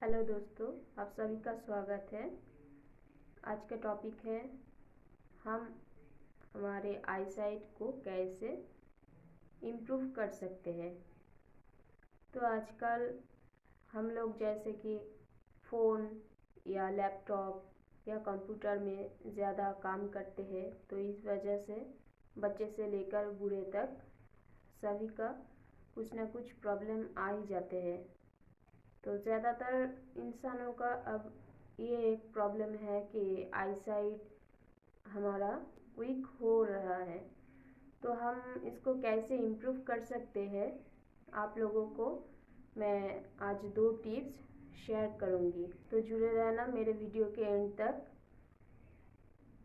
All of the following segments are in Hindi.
हेलो दोस्तों, आप सभी का स्वागत है। आज का टॉपिक है हम हमारे आईसाइट को कैसे इम्प्रूव कर सकते हैं। तो आजकल हम लोग जैसे कि फ़ोन या लैपटॉप या कंप्यूटर में ज़्यादा काम करते हैं, तो इस वजह से बच्चे से लेकर बूढ़े तक सभी का कुछ ना कुछ प्रॉब्लम आ ही जाते हैं। तो ज़्यादातर इंसानों का अब ये एक प्रॉब्लम है कि आईसाइट हमारा वीक हो रहा है। तो हम इसको कैसे इम्प्रूव कर सकते हैं, आप लोगों को मैं आज 2 टिप्स शेयर करूंगी। तो जुड़े रहना मेरे वीडियो के एंड तक।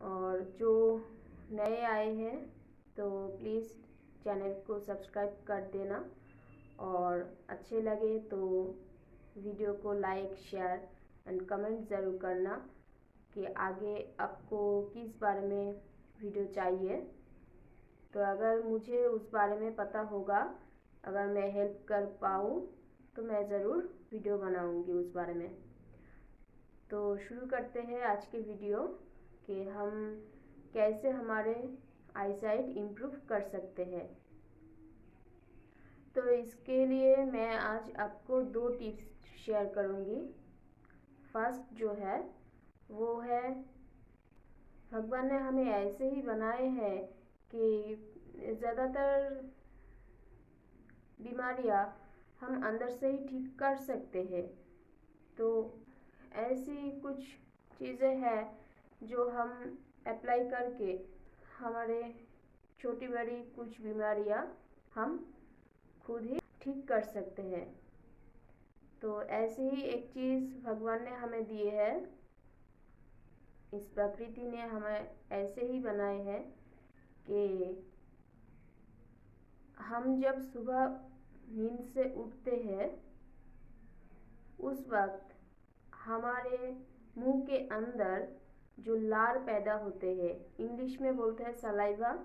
और जो नए आए हैं तो प्लीज़ चैनल को सब्सक्राइब कर देना, और अच्छे लगे तो वीडियो को लाइक, शेयर एंड कमेंट ज़रूर करना कि आगे आपको किस बारे में वीडियो चाहिए। तो अगर मुझे उस बारे में पता होगा, अगर मैं हेल्प कर पाऊँ तो मैं ज़रूर वीडियो बनाऊँगी उस बारे में। तो शुरू करते हैं आज के वीडियो कि हम कैसे हमारे आईसाइट इम्प्रूव कर सकते हैं। तो इसके लिए मैं आज आपको 2 टिप्स शेयर करूँगी। फर्स्ट जो है वो है, भगवान ने हमें ऐसे ही बनाए हैं कि ज़्यादातर बीमारियां हम अंदर से ही ठीक कर सकते हैं। तो ऐसी कुछ चीज़ें हैं जो हम अप्लाई करके हमारे छोटी बड़ी कुछ बीमारियां हम खुद ही ठीक कर सकते हैं। तो ऐसे ही एक चीज़ भगवान ने हमें दी है, इस प्रकृति ने हमें ऐसे ही बनाए हैं कि हम जब सुबह नींद से उठते हैं उस वक्त हमारे मुंह के अंदर जो लार पैदा होते हैं, इंग्लिश में बोलते हैं सलाइवा,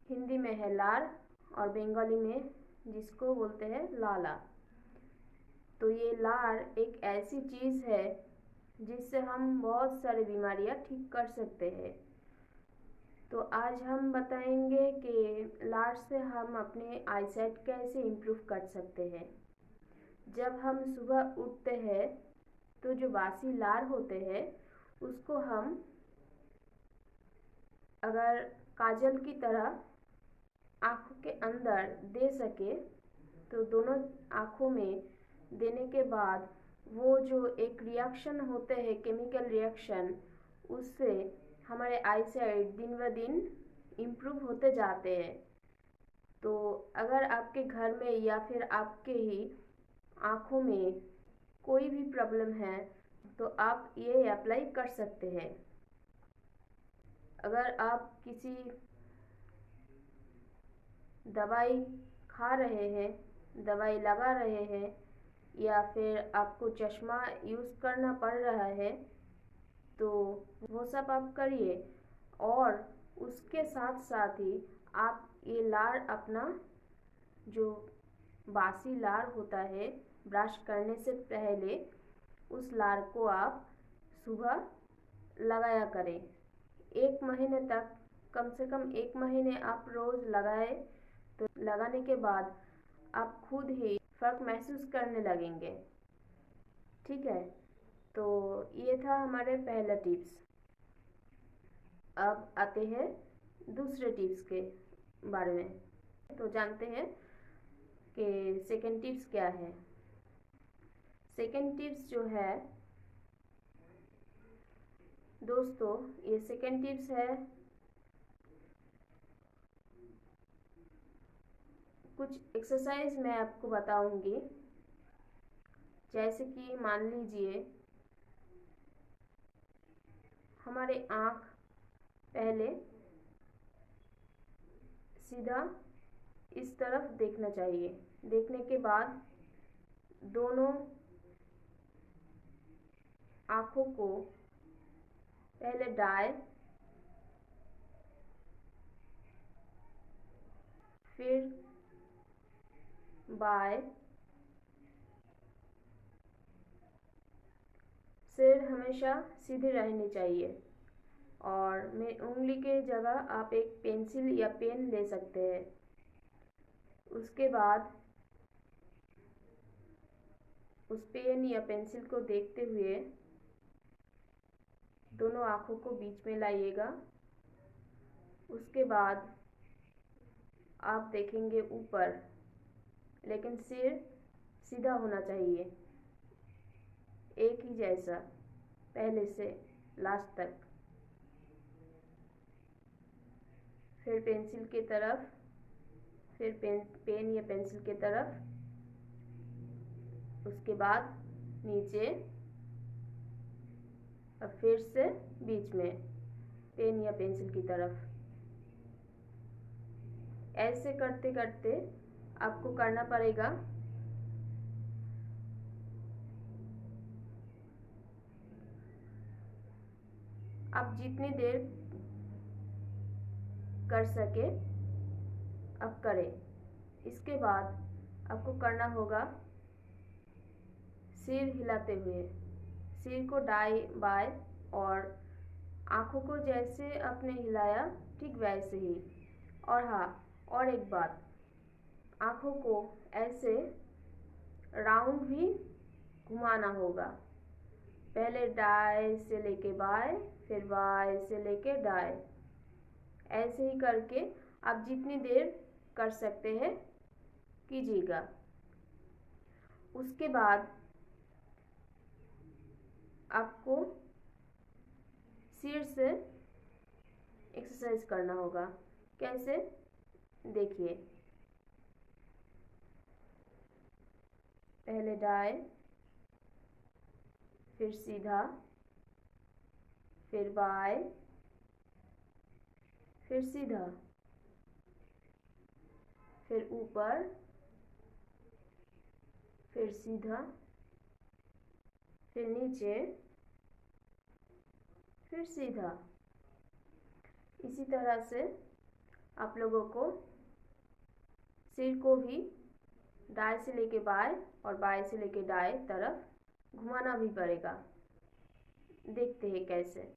हिंदी में है लार और बंगाली में जिसको बोलते हैं लाला। तो ये लार एक ऐसी चीज़ है जिससे हम बहुत सारी बीमारियां ठीक कर सकते हैं। तो आज हम बताएंगे कि लार से हम अपने आईसाइट कैसे इम्प्रूव कर सकते हैं। जब हम सुबह उठते हैं तो जो बासी लार होते हैं उसको हम अगर काजल की तरह आँखों के अंदर दे सके, तो दोनों आँखों में देने के बाद वो जो एक रिएक्शन होते हैं, केमिकल रिएक्शन, उससे हमारे आईसाइट दिन ब दिन इम्प्रूव होते जाते हैं। तो अगर आपके घर में या फिर आपके ही आँखों में कोई भी प्रॉब्लम है तो आप ये अप्लाई कर सकते हैं। अगर आप किसी दवाई खा रहे हैं, दवाई लगा रहे हैं, या फिर आपको चश्मा यूज़ करना पड़ रहा है, तो वो सब आप करिए। और उसके साथ साथ ही आप ये लार अपना जो बासी लार होता है, ब्रश करने से पहले उस लार को आप सुबह लगाया करें। 1 महीने तक, कम से कम 1 महीने आप रोज़ लगाए, तो लगाने के बाद आप खुद ही फ़र्क महसूस करने लगेंगे। ठीक है, तो ये था हमारे पहला टिप्स। अब आते हैं दूसरे टिप्स के बारे में। तो जानते हैं कि सेकंड टिप्स क्या है। सेकंड टिप्स जो है दोस्तों, ये सेकंड टिप्स है, कुछ एक्सरसाइज मैं आपको बताऊंगी। जैसे कि मान लीजिए हमारे आँख पहले सीधा इस तरफ देखना चाहिए। देखने के बाद दोनों आँखों को पहले दाएं, फिर बाएं, सिर हमेशा सीधे रहनी चाहिए और मैं उंगली के जगह आप एक पेंसिल या पेन ले सकते हैं। उसके बाद उस पेन या पेंसिल को देखते हुए दोनों आँखों को बीच में लाइएगा। उसके बाद आप देखेंगे ऊपर, लेकिन सिर सीधा होना चाहिए, एक ही जैसा पहले से लास्ट तक। फिर पेंसिल की तरफ, फिर पेन या पेंसिल की तरफ, उसके बाद नीचे, अब फिर से बीच में पेन या पेंसिल की तरफ। ऐसे करते करते आपको करना पड़ेगा। आप जितनी देर कर सके अब करें। इसके बाद आपको करना होगा सिर हिलाते हुए, सिर को दाएं बाएं, और आँखों को जैसे आपने हिलाया ठीक वैसे ही। और हाँ, और एक बात, आँखों को ऐसे राउंड भी घुमाना होगा। पहले दाएं से लेके बाएं, फिर बाएं से लेके दाएं। ऐसे ही करके आप जितनी देर कर सकते हैं कीजिएगा। उसके बाद आपको सिर से एक्सरसाइज करना होगा। कैसे, देखिए। पहले दाएं, फिर सीधा, फिर बाएं, फिर सीधा, फिर ऊपर, फिर सीधा, फिर नीचे, फिर सीधा। इसी तरह से आप लोगों को सिर को भी दाएं से लेके बाएं और बाएं से लेके दाएं तरफ घुमाना भी पड़ेगा। देखते हैं कैसे।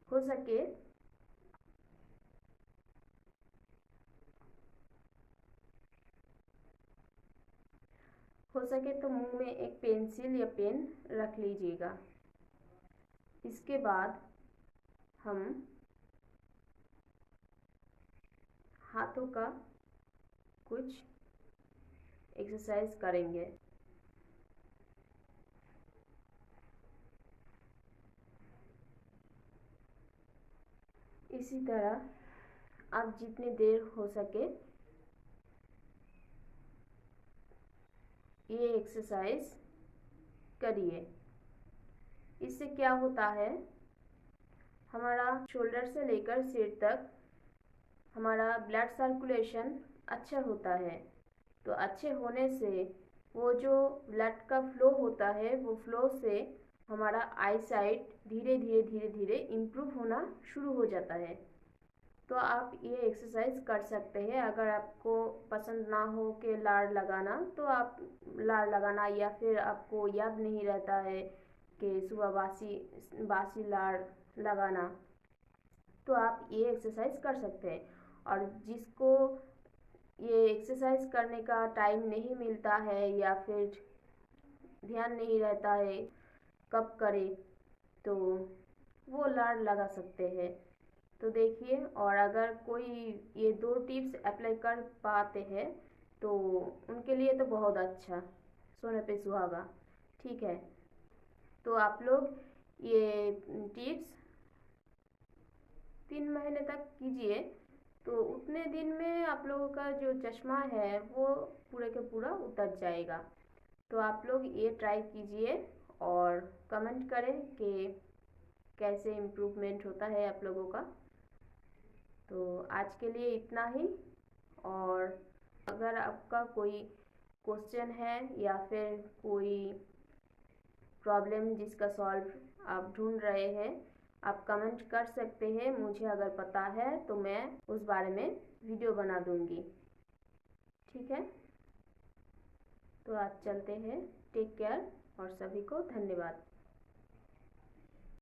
हो सके तो मुंह में एक पेंसिल या पेन रख लीजिएगा। इसके बाद हम हाथों का कुछ एक्सरसाइज करेंगे। इसी तरह आप जितनी देर हो सके ये एक्सरसाइज करिए। इससे क्या होता है, हमारा शोल्डर से लेकर सिर तक हमारा ब्लड सर्कुलेशन अच्छा होता है। तो अच्छे होने से वो जो ब्लड का फ्लो होता है, वो फ्लो से हमारा आई साइट धीरे धीरे धीरे धीरे इम्प्रूव होना शुरू हो जाता है। तो आप ये एक्सरसाइज कर सकते हैं। अगर आपको पसंद ना हो कि लाड़ लगाना, तो आप लाड़ लगाना, या फिर आपको याद नहीं रहता है कि सुबह बासी लाड़ लगाना, तो आप ये एक्सरसाइज कर सकते हैं। और जिसको ये एक्सरसाइज करने का टाइम नहीं मिलता है या फिर ध्यान नहीं रहता है कब करे, तो वो लाड़ लगा सकते हैं। तो देखिए, और अगर कोई ये 2 टिप्स अप्लाई कर पाते हैं तो उनके लिए तो बहुत अच्छा, सोने पे सुहागा। ठीक है, तो आप लोग ये टिप्स 3 महीने तक कीजिए, तो उतने दिन में आप लोगों का जो चश्मा है वो पूरे के पूरा उतर जाएगा। तो आप लोग ये ट्राई कीजिए और कमेंट करें कि कैसे इम्प्रूवमेंट होता है आप लोगों का। तो आज के लिए इतना ही, और अगर आपका कोई क्वेश्चन है या फिर कोई प्रॉब्लम जिसका सॉल्व आप ढूंढ रहे हैं, आप कमेंट कर सकते हैं, मुझे अगर पता है तो मैं उस बारे में वीडियो बना दूंगी। ठीक है, तो आज चलते हैं। टेक केयर और सभी को धन्यवाद।